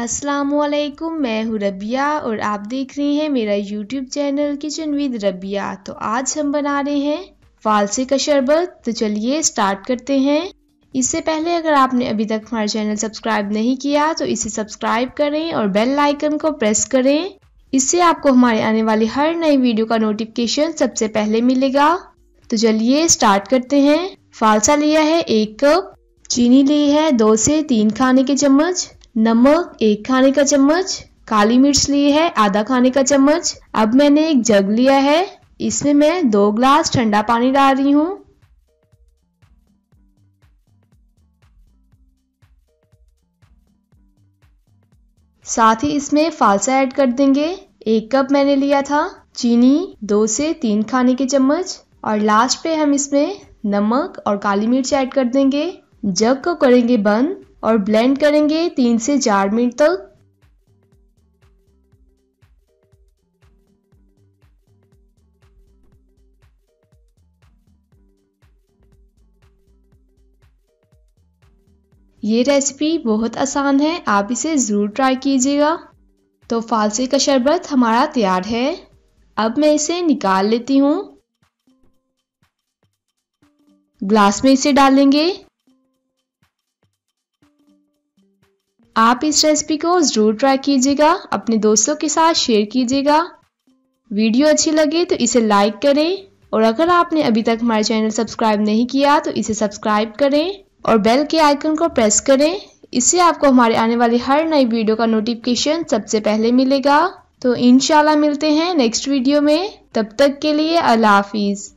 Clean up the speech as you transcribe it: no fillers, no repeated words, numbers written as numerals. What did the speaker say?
अस्सलामुअलैकुम, मैं हूँ रबिया और आप देख रहे हैं मेरा YouTube channel kitchen with Rabia. तो आज हम बना रहे हैं फालसे का शरबत। तो चलिए स्टार्ट करते हैं। इससे पहले अगर आपने अभी तक हमारा चैनल सब्सक्राइब नहीं किया तो इसे सब्सक्राइब करें और बेल आइकन को प्रेस करें। इससे आपको हमारे आने वाली हर नई वीडियो का नोटिफिकेशन सबसे पहले मिलेगा। तो चलिए स्टार्ट करते हैं। फालसा लिया है 1 कप, चीनी ली है 2 से 3 खाने के चम्मच, नमक 1 खाने का चम्मच, काली मिर्च ली है आधा खाने का चम्मच। अब मैंने एक जग लिया है, इसमें मैं 2 ग्लास ठंडा पानी डाल रही हूँ। साथ ही इसमें फालसा ऐड कर देंगे। 1 कप मैंने लिया था, चीनी 2 से 3 खाने के चम्मच और लास्ट पे हम इसमें नमक और काली मिर्च ऐड कर देंगे। जग को करेंगे बंद और ब्लेंड करेंगे 3 से 4 मिनट तक। ये रेसिपी बहुत आसान है, आप इसे ज़रूर ट्राई कीजिएगा। तो फालसे का शरबत हमारा तैयार है। अब मैं इसे निकाल लेती हूँ। ग्लास में इसे डालेंगे। आप इस रेसिपी को ज़रूर ट्राई कीजिएगा, अपने दोस्तों के साथ शेयर कीजिएगा। वीडियो अच्छी लगे तो इसे लाइक करें और अगर आपने अभी तक हमारे चैनल सब्सक्राइब नहीं किया तो इसे सब्सक्राइब करें और बेल के आइकन को प्रेस करें। इससे आपको हमारे आने वाली हर नई वीडियो का नोटिफिकेशन सबसे पहले मिलेगा। तो इंशाल्लाह मिलते हैं नेक्स्ट वीडियो में। तब तक के लिए अल्लाह हाफिज़।